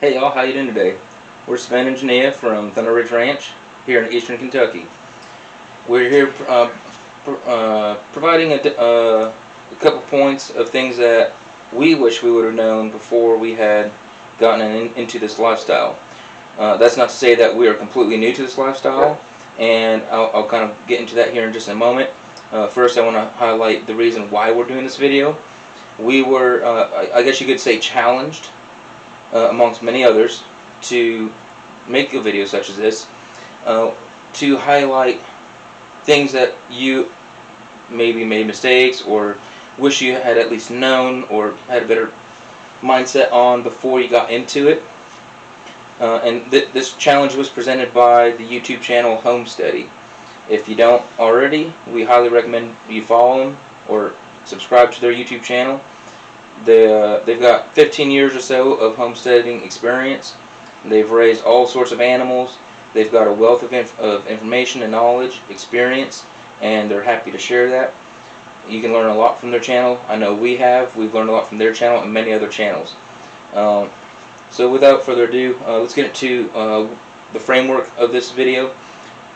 Hey y'all, how you doing today? We're Sven and Jania from Thunder Ridge Ranch here in eastern Kentucky. We're here providing a couple points of things that we wish we would have known before we had gotten into this lifestyle. That's not to say that we are completely new to this lifestyle, and I'll kind of get into that here in just a moment. First, I want to highlight the reason why we're doing this video. We were, I guess you could say, challenged amongst many others to make a video such as this, to highlight things that you maybe made mistakes or wish you had at least known or had a better mindset on before you got into it. And this challenge was presented by the YouTube channel Homesteady. If you don't already, we highly recommend you follow them or subscribe to their YouTube channel. They've got 15 years or so of homesteading experience. They've raised all sorts of animals. They've got a wealth of information and knowledge, experience, and they're happy to share that. You can learn a lot from their channel. I know we have. We've learned a lot from their channel and many other channels. So without further ado, let's get into the framework of this video.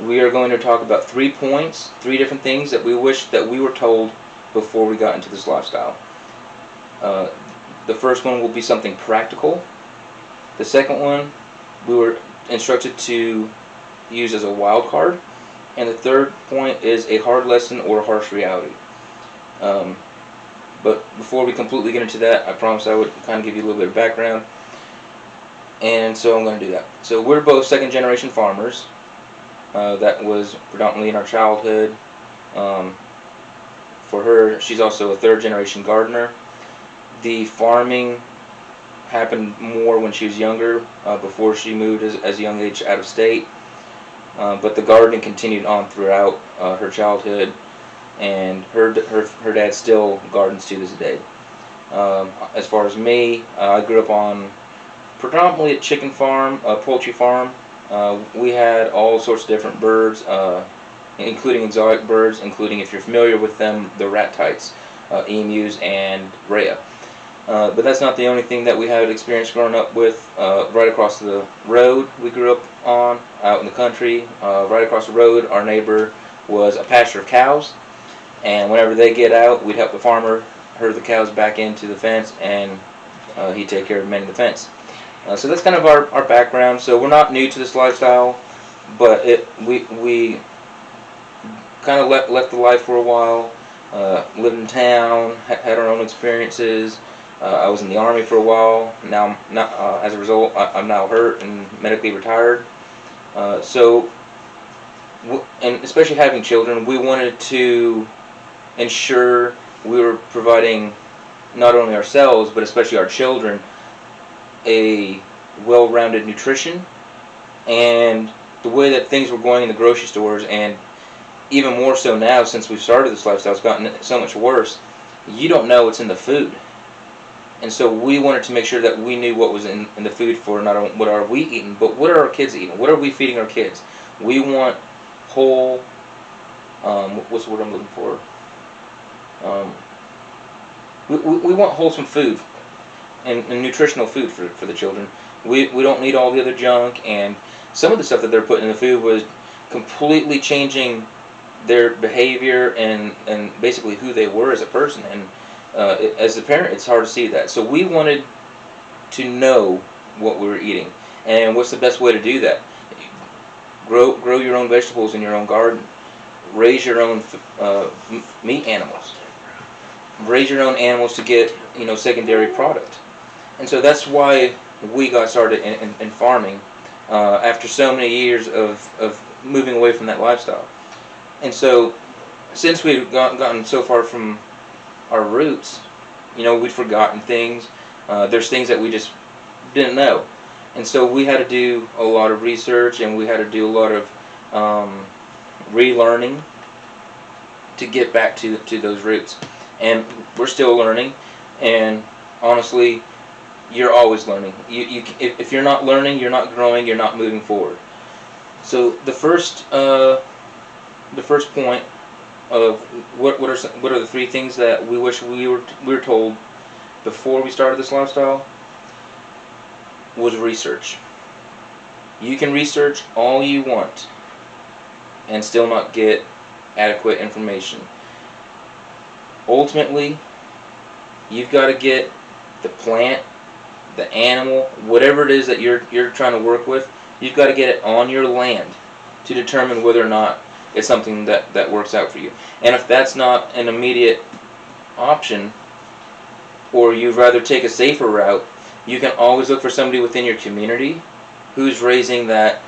We are going to talk about 3 points, 3 different things that we wish that we were told before we got into this lifestyle. The first one will be something practical. The second one we were instructed to use as a wild card. And the third point is a hard lesson or a harsh reality. But before we completely get into that, I promised I would kind of give you a little bit of background. And so I'm going to do that. So we're both second generation farmers. That was predominantly in our childhood. For her, she's also a third generation gardener. The farming happened more when she was younger, before she moved as a young age out of state. But the gardening continued on throughout her childhood, and her dad still gardens to this day. As far as me, I grew up on predominantly a chicken farm, a poultry farm. We had all sorts of different birds, including exotic birds, including, if you're familiar with them, the rat-tites, emus and rhea. But that's not the only thing that we had experience growing up with. Right across the road we grew up on, out in the country, right across the road, our neighbor was a pasture of cows, and whenever they get out, we'd help the farmer herd the cows back into the fence, and he'd take care of mending the fence. So that's kind of our background. So we're not new to this lifestyle, but we kind of left the life for a while, lived in town, had our own experiences. I was in the Army for a while. Now, as a result, I'm now hurt and medically retired. And especially having children, we wanted to ensure we were providing not only ourselves, but especially our children, a well-rounded nutrition. And the way that things were going in the grocery stores, and even more so now since we've started this lifestyle, it's gotten so much worse. You don't know what's in the food. And so we wanted to make sure that we knew what was in the food, for not only what are we eating, but what are our kids eating? What are we feeding our kids? We want whole, what's the word I'm looking for? We want wholesome food and nutritional food for the children. We don't need all the other junk, and some of the stuff that they're putting in the food was completely changing their behavior and basically who they were as a person. And as a parent, it's hard to see that. So we wanted to know what we were eating, and what's the best way to do that. Grow your own vegetables in your own garden. Raise your own meat animals. Raise your own animals to get secondary product. And so that's why we got started in farming after so many years of moving away from that lifestyle. And so since we've gotten so far from our roots, we'd forgotten things. There's things that we just didn't know. And so we had to do a lot of research, and we had to do a lot of relearning to get back to those roots. And we're still learning, and honestly, you're always learning. If you're not learning, you're not growing, you're not moving forward. So the first point of what are the three things that we wish we were told before we started this lifestyle was research. You can research all you want and still not get adequate information. Ultimately, you've got to get the plant, the animal, whatever it is that you're trying to work with, you've got to get it on your land to determine whether or not it's something that works out for you. And if that's not an immediate option, or you'd rather take a safer route, you can always look for somebody within your community who's raising that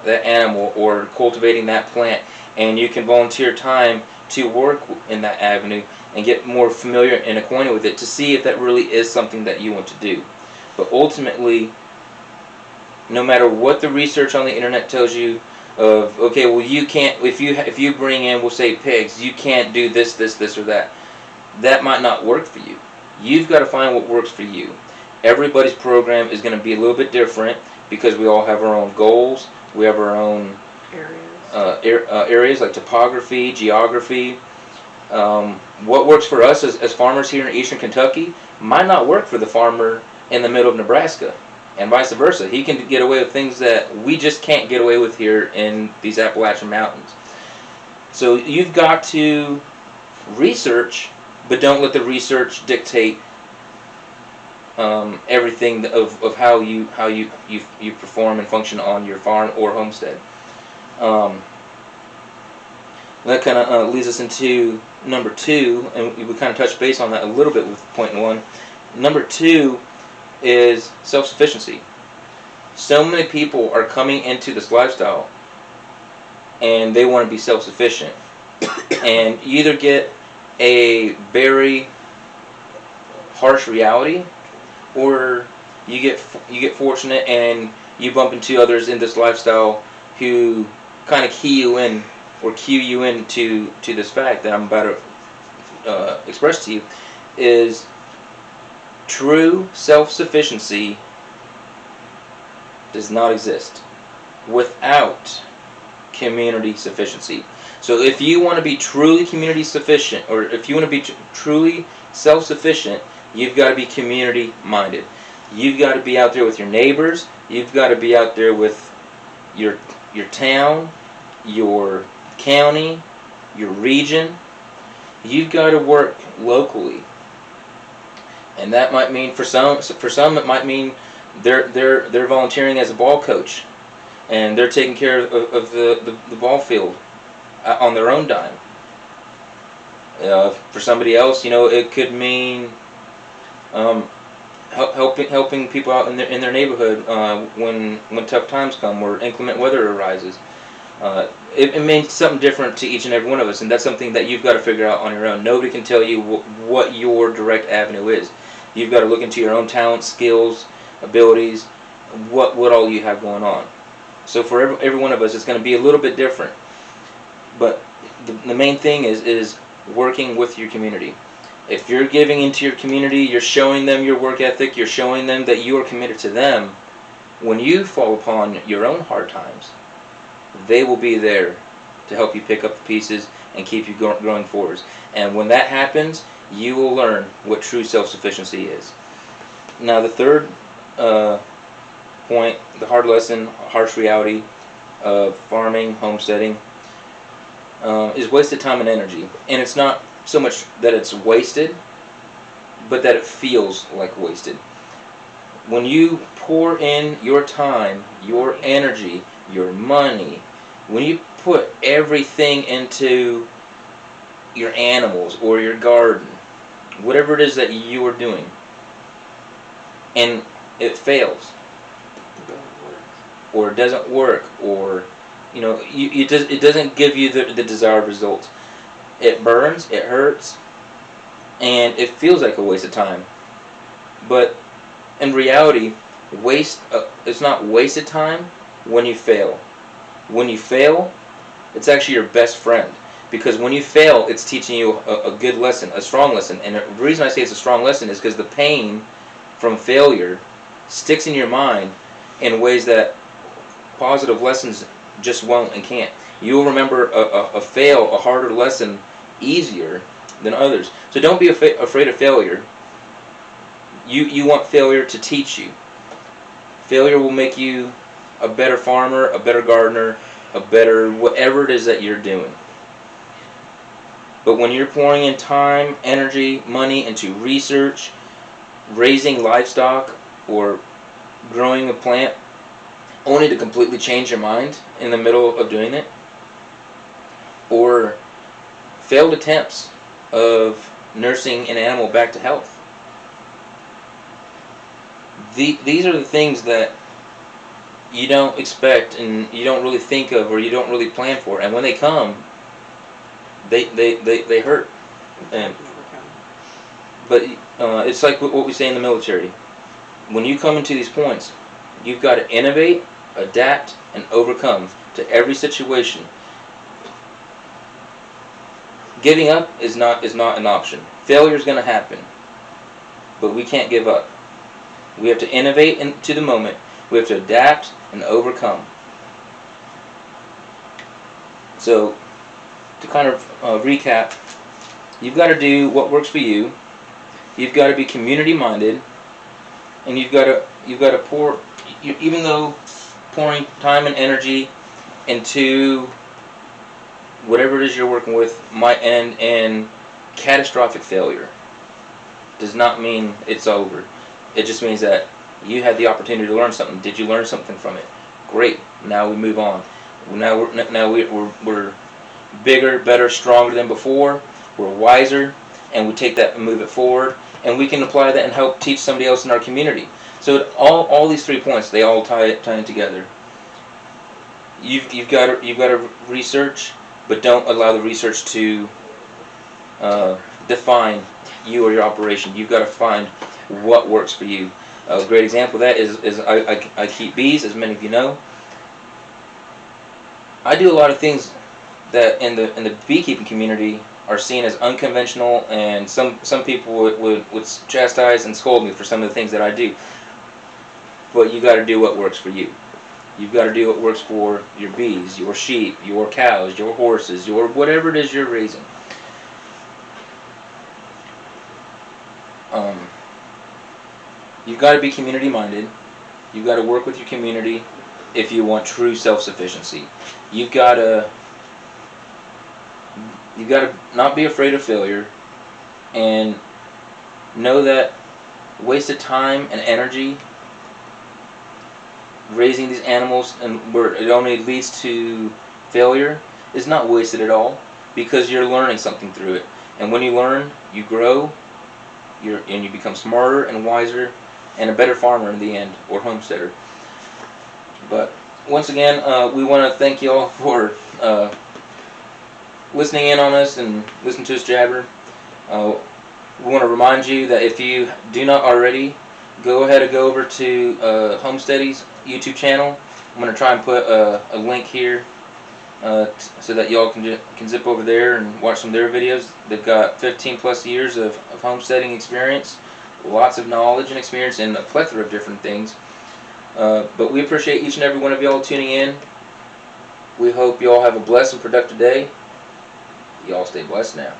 animal or cultivating that plant, and you can volunteer time to work in that avenue and get more familiar and acquainted with it to see if that really is something that you want to do. But ultimately, no matter what the research on the internet tells you of, okay, well, you can't, if you bring in, we'll say, pigs, you can't do this, or that. That might not work for you. You've got to find what works for you. Everybody's program is going to be a little bit different because we all have our own goals. We have our own areas like topography, geography. What works for us as farmers here in eastern Kentucky might not work for the farmer in the middle of Nebraska, and vice versa. He can get away with things that we just can't get away with here in these Appalachian Mountains. So you've got to research, but don't let the research dictate everything of how you perform and function on your farm or homestead. That kind of leads us into number 2, and we kind of touched base on that a little bit with point 1. Number 2 is self-sufficiency. So many people are coming into this lifestyle and they want to be self-sufficient, and you either get a very harsh reality, or you get fortunate and you bump into others in this lifestyle who kind of key you in or cue you into this fact that I'm about to express to you. Is true self-sufficiency does not exist without community sufficiency. So if you want to be truly community sufficient, or if you want to be truly self-sufficient, you've got to be community minded. You've got to be out there with your neighbors. You've got to be out there with your town, your county, your region. You've got to work locally. And that might mean for some it might mean they're volunteering as a ball coach, and they're taking care of the ball field on their own dime. For somebody else, it could mean helping people out in their neighborhood when tough times come or inclement weather arises. It means something different to each and every one of us, and that's something that you've got to figure out on your own. Nobody can tell you what your direct avenue is. You've got to look into your own talents, skills, abilities, what all you have going on. So for every one of us, it's going to be a little bit different. But the main thing is working with your community. If you're giving into your community, you're showing them your work ethic, you're showing them that you are committed to them. When you fall upon your own hard times, they will be there to help you pick up the pieces and keep you growing forwards. And when that happens, you will learn what true self-sufficiency is. Now the third point, the hard lesson, harsh reality of farming, homesteading, is wasted time and energy. And it's not so much that it's wasted, but that it feels like wasted. When you pour in your time, your energy, your money, when you put everything into your animals or your garden, whatever it is that you are doing, and it fails, or it doesn't work, or it doesn't give you the desired results. It burns, it hurts, and it feels like a waste of time. But in reality, it's not wasted time when you fail. When you fail, it's actually your best friend. Because when you fail, it's teaching you a good lesson, a strong lesson. And the reason I say it's a strong lesson is because the pain from failure sticks in your mind in ways that positive lessons just won't and can't. You'll remember a harder lesson easier than others. So don't be afraid of failure. You want failure to teach you. Failure will make you a better farmer, a better gardener, a better whatever it is that you're doing. But when you're pouring in time, energy, money into research, raising livestock, or growing a plant, only to completely change your mind in the middle of doing it, or failed attempts of nursing an animal back to health. These are the things that you don't expect and you don't really think of or you don't really plan for. And when they come, they hurt. But it's like what we say in the military. When you come into these points, you've got to innovate, adapt, and overcome to every situation. Giving up is not an option. Failure is going to happen, but we can't give up. We have to innovate into the moment. We have to adapt and overcome. So, to kind of recap, you've got to do what works for you. You've got to be community minded, and you've got to pour. Even though pouring time and energy into whatever it is you're working with might end in catastrophic failure, does not mean it's over. It just means that you had the opportunity to learn something. Did you learn something from it? Great. Now we move on. Now we're bigger, better, stronger than before. We're wiser, and we take that and move it forward, and we can apply that and help teach somebody else in our community. So all these 3 points, they all tie in together. You've got to research, but don't allow the research to define you or your operation. You've got to find what works for you. A great example of that is I keep bees, as many of you know. I do a lot of things that in the beekeeping community are seen as unconventional, and some people would chastise and scold me for some of the things that I do. But you got to do what works for you. You've got to do what works for your bees, your sheep, your cows, your horses, your whatever it is you're raising. You've got to be community minded. You've got to work with your community if you want true self-sufficiency. You've got to not be afraid of failure, and know that wasted time and energy raising these animals and where it only leads to failure is not wasted at all, because you're learning something through it. And when you learn, you grow, and you become smarter and wiser and a better farmer in the end, or homesteader. But once again, we want to thank you all for listening in on us and listening to us jabber. We want to remind you that if you do not already, go ahead and go over to Homesteady's YouTube channel. I'm going to try and put a link here so that y'all can zip over there and watch some of their videos. They've got 15 plus years of homesteading experience, lots of knowledge and experience in a plethora of different things. But we appreciate each and every one of y'all tuning in. We hope y'all have a blessed and productive day. Y'all stay blessed now.